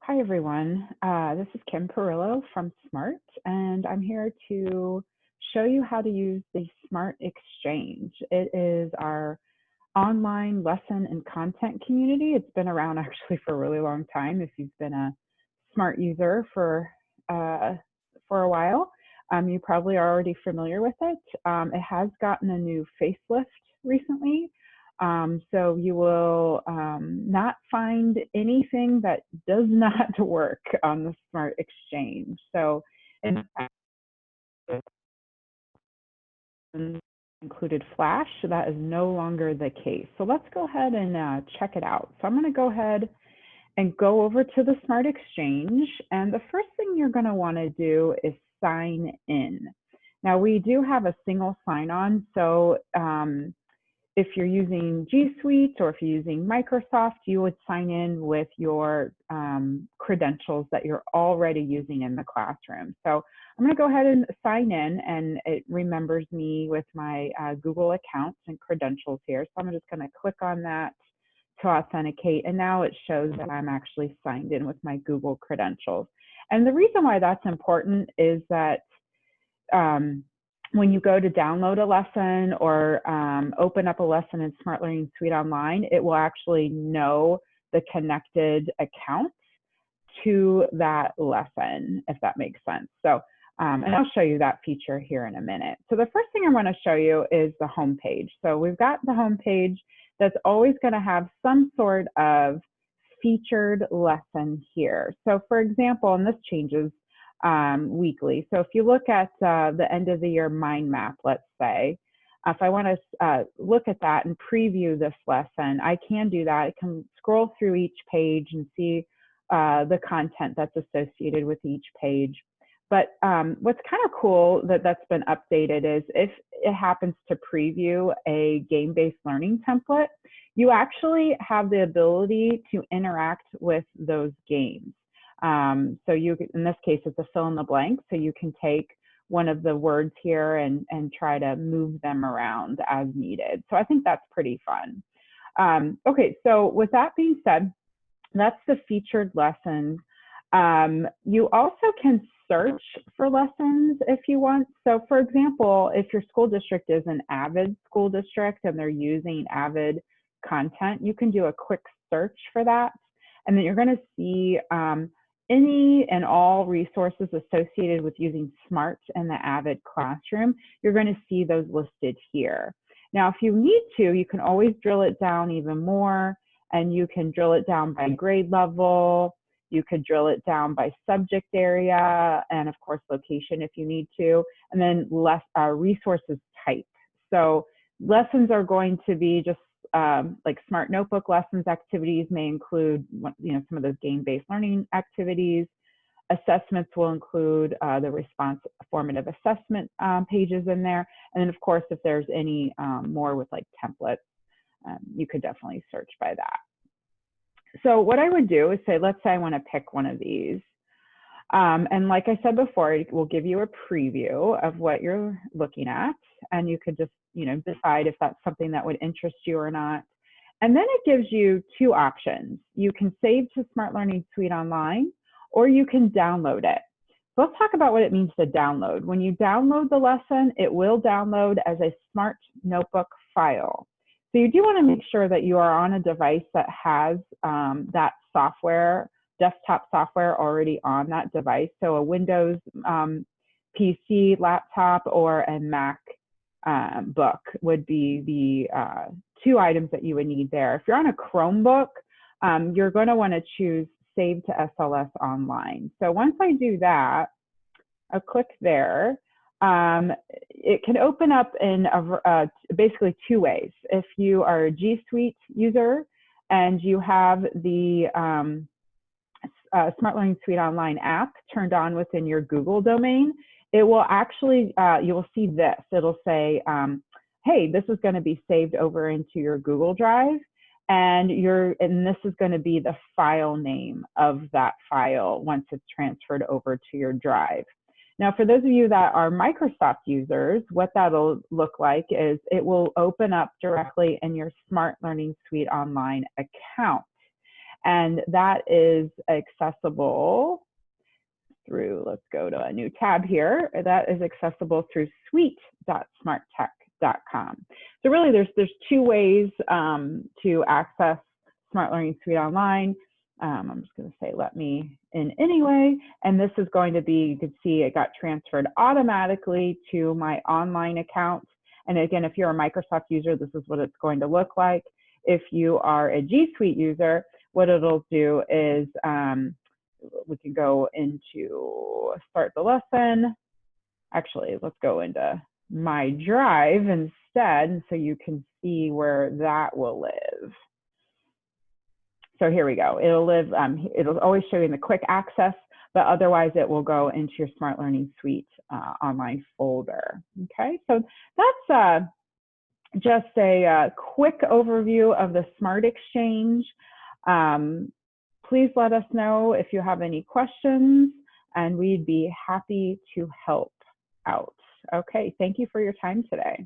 Hi, everyone. This is Kim Perillo from SMART, and I'm here to show you how to use the SMART Exchange. It is our online lesson and content community. It's been around actually for a really long time. If you've been a SMART user uh, for a while, you probably are already familiar with it. It has gotten a new facelift recently. So you will not find anything that does not work on the Smart Exchange. So in fact, included Flash, so that is no longer the case. So let's go ahead and check it out. So I'm going to go ahead and go over to the Smart Exchange. And the first thing you're going to want to do is sign in. Now we do have a single sign-on, so if you're using G Suite or if you're using Microsoft, you would sign in with your credentials that you're already using in the classroom. So I'm going to go ahead and sign in, and it remembers me with my Google accounts and credentials here. So I'm just going to click on that to authenticate, and now it shows that I'm actually signed in with my Google credentials. And the reason why that's important is that when you go to download a lesson or open up a lesson in Smart Learning Suite Online, it will actually know the connected accounts to that lesson, if that makes sense. So, and I'll show you that feature here in a minute. So the first thing I want to show you is the home page. So we've got the home page that's always going to have some sort of featured lesson here. So for example, and this changes weekly. So if you look at the end of the year mind map, let's say, if I want to look at that and preview this lesson, I can do that. I can scroll through each page and see the content that's associated with each page. But what's kind of cool that's been updated is if it happens to preview a game-based learning template, you actually have the ability to interact with those games. So you, in this case, it's a fill in the blank. So you can take one of the words here and try to move them around as needed. So I think that's pretty fun. Okay, so with that being said, that's the featured lessons. You also can search for lessons if you want. So for example, if your school district is an Avid school district and they're using Avid content, you can do a quick search for that. And then you're going to see any and all resources associated with using SMART in the Avid classroom. You're going to see those listed here. Now, if you need to, you can always drill it down even more, and you can drill it down by grade level. You could drill it down by subject area, and of course, location if you need to, and then resources type. So lessons are going to be just like Smart Notebook lessons. Activities may include, some of those game-based learning activities. Assessments will include the response formative assessment pages in there. And then of course, if there's any more with like templates, you could definitely search by that. So what I would do is say, let's say I want to pick one of these. And like I said before, it will give you a preview of what you're looking at, and you could just decide if that's something that would interest you or not. And then it gives you two options. You can save to Smart Learning Suite Online, or you can download it. So let's talk about what it means to download. When you download the lesson, it will download as a Smart Notebook file. So you do want to make sure that you are on a device that has that software, desktop software already on that device. So a Windows PC, laptop, or a Mac book would be the two items that you would need there. If you're on a Chromebook, you're going to want to choose Save to SLS Online. So once I do that, I'll click there. It can open up in basically two ways. If you are a G Suite user and you have the Smart Learning Suite Online app turned on within your Google domain, it will actually, you will see this. It'll say, hey, this is going to be saved over into your Google Drive, and this is going to be the file name of that file once it's transferred over to your drive. Now, for those of you that are Microsoft users, what that'll look like is it will open up directly in your Smart Learning Suite Online account. And that is accessible through, let's go to a new tab here. That is accessible through suite.smarttech.com. So really there's two ways to access Smart Learning Suite online. I'm just going to say, let me in anyway. And this is going to be, you can see it got transferred automatically to my online account. And again, if you're a Microsoft user, this is what it's going to look like. If you are a G Suite user, what it'll do is we can go into start the lesson. Actually, let's go into my Drive instead so you can see where that will live. So here we go. It'll live, it'll always show you in the quick access, but otherwise it will go into your Smart Learning Suite online folder. Okay, so that's just a quick overview of the Smart Exchange. Please let us know if you have any questions, and we'd be happy to help out. Okay, thank you for your time today.